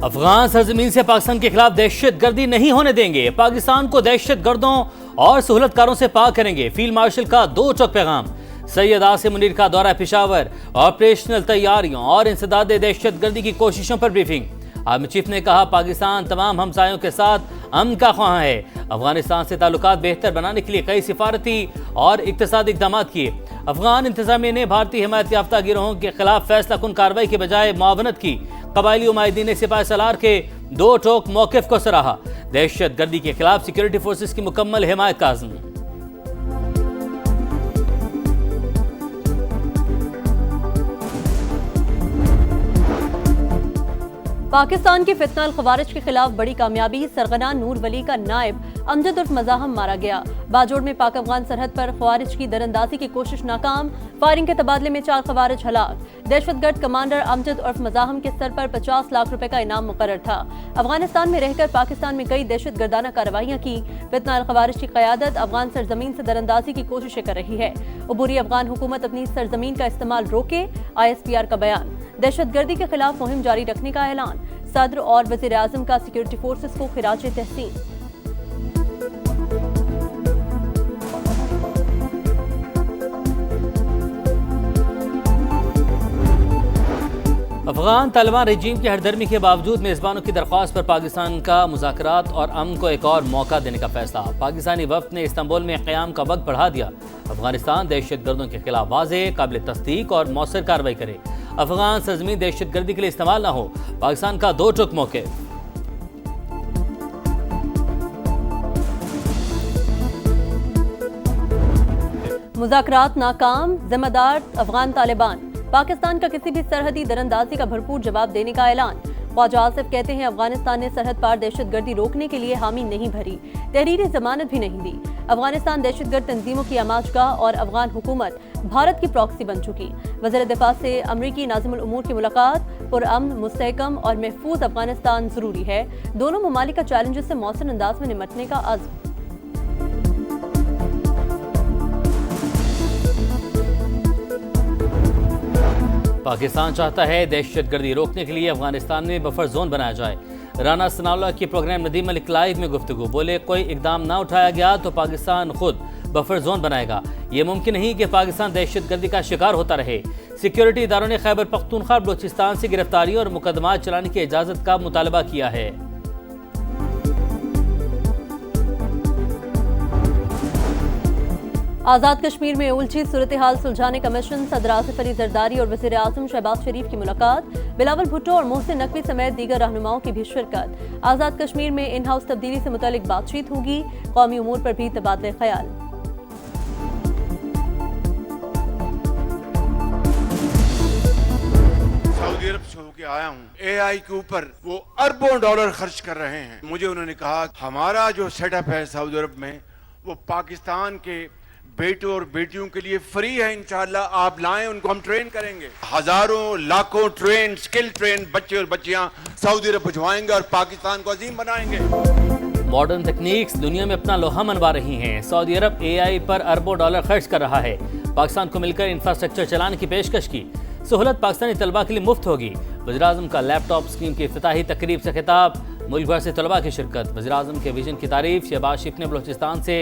अफगान सरजमीन से पाकिस्तान के खिलाफ दहशत गर्दी नहीं होने देंगे। पाकिस्तान को दहशत गर्दों और सहूलतकारों से पाक करेंगे। फील्ड मार्शल का दो टोक पैगाम। सैयद आसिम मुनीर का दौरा पेशावर, ऑपरेशनल तैयारियों और इंसदाद दहशत गर्दी की कोशिशों पर ब्रीफिंग। आर्मी चीफ ने कहा, पाकिस्तान तमाम हमसायों के साथ अमन का ख्वाह है। अफगानिस्तान से ताल्लुकात बेहतर बनाने के लिए कई सिफारती और इक्तसादी इक़दाम किए। अफगान इंतजामिया ने भारतीय हिमायत याफ्ता गिरोहों के खिलाफ फैसला कुन कार्रवाई के बजाय मुआवनत की। कबायली उमायदीन सिपाही सलार के दो टोक मौक़िफ़ को सराहा। दहशत गर्दी के खिलाफ सिक्योरिटी फोर्सेस की मुकम्मल हिमायत का अज़्म। पाकिस्तान के फितना खवारिज के खिलाफ बड़ी कामयाबी। सरगना नूर वली का नायब अमजद उर्फ मज़ाहम मारा गया। बाजोड़ में पाक अफगान सरहद पर खवारिज की दरअंदाजी की कोशिश नाकाम। फायरिंग के तबादले में 4 खवारिज हलाक। दहशतगर्द कमांडर अमजद उर्फ मज़ाहम के सर पर 50 लाख रुपए का इनाम मुकर्रर था। अफगानिस्तान में रहकर पाकिस्तान में कई दहशत गर्दाना कार्रवाइयाँ की। फितना खवारिज की क़यादत अफगान सरजमीन से दरअंदाजी की कोशिशें कर रही है। अबूरी अफगान हुकूमत अपनी सरजमीन का इस्तेमाल रोके। ISPR का बयान। दहशत गर्दी के खिलाफ मुहिम जारी रखने का ऐलान। सदर और वज़ीर आज़म का सिक्योरिटी फोर्सेस को खिराज तहसीन। अफगान तालिबान रजीम की हरदर्मी के बावजूद मेज़बानों की दरख्वास्त पर पाकिस्तान का मुज़ाकरात और अमन को एक और मौका देने का फैसला। पाकिस्तानी वफ़द ने इस्तांबुल में क़याम का वक्त बढ़ा दिया। अफगानिस्तान दहशत गर्दों के खिलाफ वाज़ेह, काबिल तस्दीक और मौसर कार्रवाई करे। अफगान सरजमीन दहशत गर्दी के लिए इस्तेमाल ना हो, पाकिस्तान का दो टोक मौके। मुज़ाकरात नाकाम। जिम्मेदार अफगान तालिबान। पाकिस्तान का किसी भी सरहदी दरअंदाजी का भरपूर जवाब देने का ऐलान। ख्वाजा आसिफ कहते हैं, अफगानिस्तान ने सरहद पार दहशत गर्दी रोकने के लिए हामी नहीं भरी, तहरीरी जमानत भी नहीं दी। अफगानिस्तान दहशतगर्द तंजीमों की आमाजगाह और अफगान हुकूमत भारत की प्रॉक्सी बन चुकी। वज़ीर दिफा से अमरीकी नाज़िमुल उमूर की मुलाकात। पुरअमन, मुस्तहकम और महफूज अफगानिस्तान जरूरी है। दोनों ममालिक का चैलेंजेस से मौसर अंदाज में निपटने का अज़्म। पाकिस्तान चाहता है दहशत गर्दी रोकने के लिए अफगानिस्तान में बफर जोन बनाया जाए। राना सनाउल्लाह की प्रोग्राम नदीम मलिक लाइव में गुफ्तगू। बोले, कोई इकदाम ना उठाया गया तो पाकिस्तान खुद बफर जोन बनाएगा। ये मुमकिन नहीं कि पाकिस्तान दहशत गर्दी का शिकार होता रहे। सिक्योरिटी इदारों ने खैबर पख्तूनख्वा और बलूचिस्तान से गिरफ्तारियों और मुकदमात चलाने की इजाज़त का मुतालबा किया है। आज़ाद कश्मीर में उलझी सूरत हाल सुलझाने का मिशन। सदर आसिफ अली जरदारी और वज़ीर आज़म शहबाज शरीफ की मुलाकात। बिलावल भुट्टो और मोहसिन नकवी समेत दीगर रहनुमाओं की भी शिरकत। आज़ाद कश्मीर में इन हाउस तब्दीली से मुतालिक बातचीत होगी। कौमी उमूर पर भी तबादले ख्याल। सऊदी अरब से होके आया हूँ। AI के ऊपर वो अरबों डॉलर खर्च कर रहे हैं। मुझे उन्होंने कहा, हमारा जो सेटअप है सऊदी अरब में, वो पाकिस्तान के बेटों और बेटियों के लिए फ्री है। इंशाअल्लाह आप लाएं, उनको हम ट्रेन करेंगे। हजारों लाखों ट्रेन, स्किल ट्रेन बच्चे और बच्चियां सऊदी अरब भिजवाएंगे और पाकिस्तान को अजीम बनाएंगे। मॉडर्न तकनीक्स दुनिया में अपना लोहा मनवा रही हैं। सऊदी अरब AI पर अरबों डॉलर खर्च कर रहा है। पाकिस्तान को मिलकर इंफ्रास्ट्रक्चर चलाने की पेशकश की। सहूलत पाकिस्तानी तलबा के लिए मुफ्त होगी। वज़ीर आज़म का लैपटॉप स्कीम की इफ्तिताही तकरीब से खिताब। मुल्क भर से तलबा की शिरकत। वज़ीर आज़म के विजन की तारीफ। शहबाज शरीफ ने बलूचिस्तान से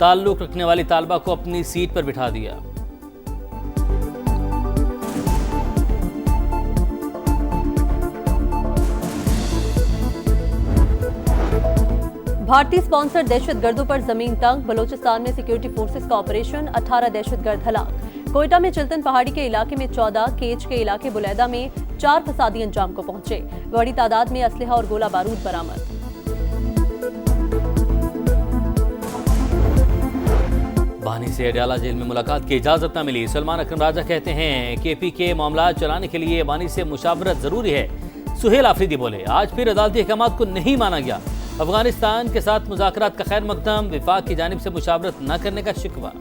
ताल्लुक़ रखने वाली तालबा को अपनी सीट पर बिठा दिया। भारतीय स्पॉन्सर दहशत गर्दों पर जमीन तंग। बलूचिस्तान में सिक्योरिटी फोर्सेस का ऑपरेशन। 18 दहशत गर्द हलाक। कोयटा में चिल्तन पहाड़ी के इलाके में 14, केच के इलाके बुलैदा में 4 फसादी अंजाम को पहुंचे। बड़ी तादाद में असलहा और गोला बारूद बरामद। बानी से अडयाला जेल में मुलाकात की इजाजत न मिली। सलमान अकरम राजा कहते हैं, KP के मामला चलाने के लिए बानी से मुशावरत जरूरी है। सुहेल आफरीदी बोले, आज फिर अदालती अहकामात को नहीं माना गया। अफगानिस्तान के साथ मुज़ाकरात का खैर मकदम। विफाक की जानिब से मुशावरत न करने का शिकवा।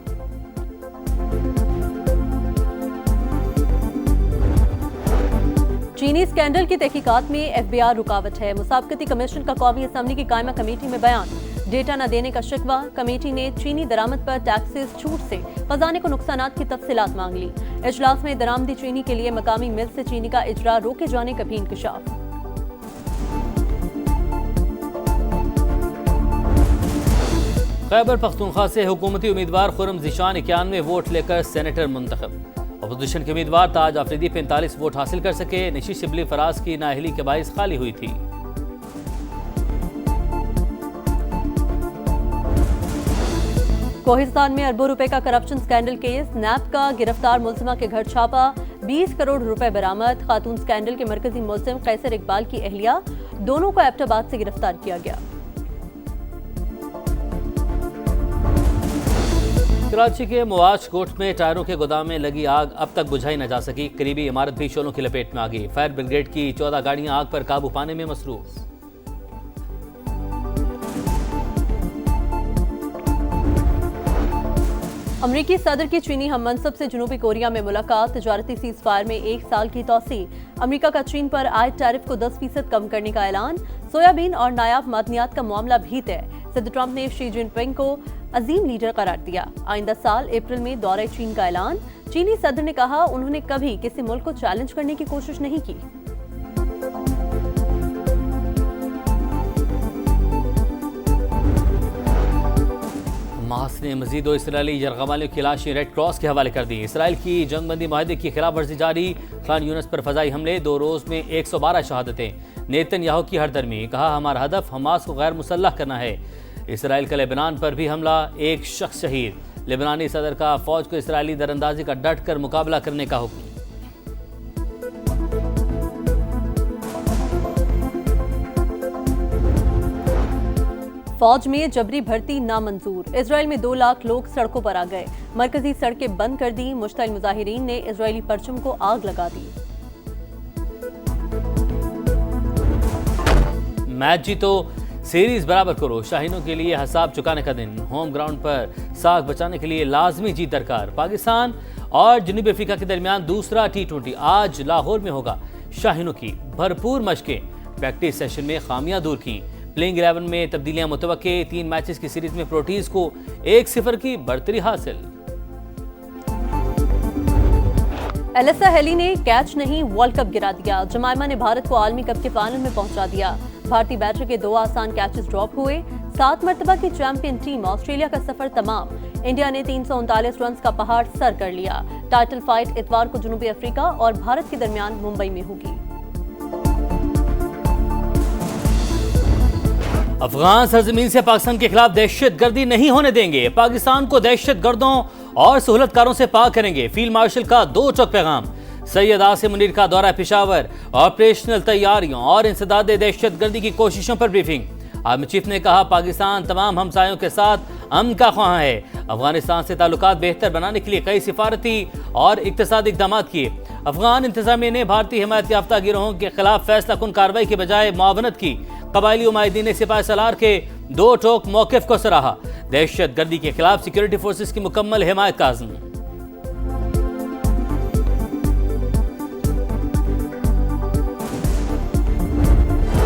चीनी स्कैंडल की तहकीकात में FBI रुकावट है। मुसाबकती कमीशन का कौमी असम्बली की कायमा कमेटी में बयान। डेटा न देने का शिकवा। कमेटी ने चीनी दरामद पर टैक्सेस छूट से खजाने को नुकसानात की तफसीलात मांग ली। इजलास में दरामदी चीनी के लिए मकामी मिल से चीनी का इजरा रोके जाने का भी इंकशाफ। खैबर पख्तूनख्वा से हुकूमती उम्मीदवार खुर्रम ज़ीशान 91 वोट लेकर सेनेटर मुंतखब। अपोजिशन के उम्मीदवार ताज आफरीदी 45 वोट हासिल कर सके। निशी शिबली फराज की नाअहली के बाइस खाली हुई थी। कोहिस्तान में अरबों रुपए का करप्शन स्कैंडल केस, नैब का गिरफ्तार मुलजिमा के घर छापा, 20 करोड़ रुपए बरामद। खातून स्कैंडल के मरकजी मुलजिम कैसर इकबाल की अहलिया, दोनों को एबटाबाद से गिरफ्तार किया गया। कराची के मुआज कोट में टायरों के गोदाम में लगी आग अब तक बुझाई न जा सकी। करीबी इमारत भी शोलों की लपेट में आ गई। फायर ब्रिगेड की 14 गाड़ियां आग पर काबू पाने में मसरूफ। अमरीकी सदर की चीनी हम मनसब से जनूबी कोरिया में मुलाकात, तजारती सीज फायर में 1 साल की तोसी। अमरीका का चीन पर आयद टैरिफ को 10% कम करने का ऐलान। सोयाबीन और नायाब मादनियात का मामला भी तय। सदर ट्रंप ने शी जिनपिंग को अजीम लीडर करार दिया। आइंदा साल अप्रैल में दौरे चीन का ऐलान। चीनी सदर ने कहा उन्होंने कभी किसी मुल्क को चैलेंज करने की कोशिश नहीं की। हमास ने मजीद 2 इसराइली यरगमालियों की लाशें रेड क्रॉस के हवाले कर दी। इसराइल की जंगबंदी माहदे की खिलाफ वर्जी जारी। खान यूनस पर फजाई हमले, 2 रोज में 112 शहादतें। नेतन्याहू की हरदर्मी, कहा हमारा हदफ हमास को गैर मुसल्लह करना है। इसराइल का लेबनान पर भी हमला, 1 शख्स शहीद। लेबनानी सदर का फौज को इसराइली दरअंदाजी का डट कर मुकाबला करने का हुक्म। फौज में जबरी भर्ती नामंजूर। इजराइल में 2 लाख लोग सड़कों पर आ गए। मरकजी सड़कें बंद कर दी। मुश्तइल मुजाहिरीन ने इजरायली परचम को आग लगा दी। मैच जीतो, सीरीज बराबर करो। शाहीनों के लिए हिसाब चुकाने का दिन। होम ग्राउंड पर साख बचाने के लिए लाजमी जीत दरकार। पाकिस्तान और जनूबी अफ्रीका के दरमियान दूसरा T20 आज लाहौर में होगा। शाहीनों की भरपूर मशकें, प्रैक्टिस सेशन में खामियां दूर की। प्लेइंग 11 में तब्दीलियां मुतवक्के। 3 मैचेस की सीरीज में प्रोटीज को 1-0 की बढ़तरी हासिल। एलिसा हेली ने कैच नहीं वर्ल्ड कप गिरा दिया। जमाइमा ने भारत को आलमी कप के फाइनल में पहुंचा दिया। भारतीय बैटर के 2 आसान कैचेस ड्रॉप हुए। 7 मरतबा की चैंपियन टीम ऑस्ट्रेलिया का सफर तमाम। इंडिया ने 339 रन का पहाड़ सर कर लिया। टाइटल फाइट इतवार को जनूबी अफ्रीका और भारत के दरमियान मुंबई में होगी। अफगान सरजमीन से पाकिस्तान के खिलाफ दहशतगर्दी नहीं होने देंगे। पाकिस्तान को दहशतगर्दों और सहूलतकारों से पाक करेंगे। फील्ड मार्शल का 2 टोक पैगाम। सैयद आसिम मुनीर का दौरा पेशावर, ऑपरेशनल तैयारियों और इंसदाद दहशतगर्दी की कोशिशों पर ब्रीफिंग। आर्मी चीफ ने कहा पाकिस्तान तमाम हमसायों के साथ अमन का ख्वाह है। अफगानिस्तान से ताल्लुकात बेहतर बनाने के लिए कई सिफारती और इक्तसादी इक़दाम किए। अफगान इंतजामिया ने भारतीय हिमायत याफ्ता गिरोहों के खिलाफ फैसला कुन कार्रवाई के बजाय मुआवनत की। कबायली उमायदीन सिपाही सलार के 2 टोक मौक़िफ़ को सराहा। दहशतगर्दी के खिलाफ सिक्योरिटी फोर्सेस की मुकम्मल हिमायत का आज़म।